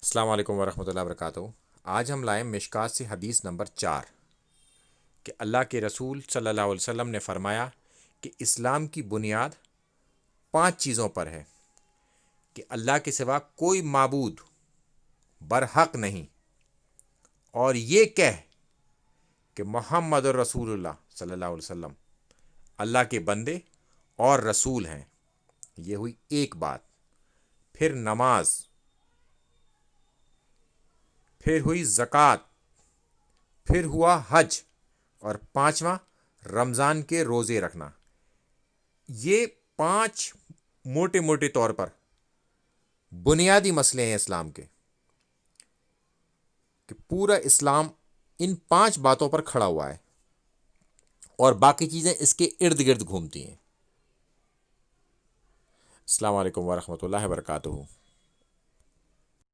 अस्सलाम वालेकुम वरहमतुल्लाहि वबरकातुहू। आज हम लाए मिशकात से हदीस नंबर 4 कि अल्लाह के रसूल सल्लल्लाहु अलैहि वसल्लम ने फरमाया कि इस्लाम की बुनियाद 5 चीज़ों पर है कि अल्लाह के सिवा कोई माबूद बरहक नहीं, और ये कह कि मोहम्मद रसूलुल्लाह सल्लल्लाहु अलैहि वसल्लम अल्लाह के बंदे और रसूल हैं। ये हुई एक बात। फिर नमाज, फिर हुई ज़कात, फिर हुआ हज, और पांचवा रमज़ान के रोज़े रखना। ये 5 मोटे मोटे तौर पर बुनियादी मसले हैं इस्लाम के, कि पूरा इस्लाम इन 5 बातों पर खड़ा हुआ है और बाकी चीज़ें इसके इर्द गिर्द घूमती हैं। अस्सलाम वालेकुम वरहमतुल्लाहि वबरकातुहू।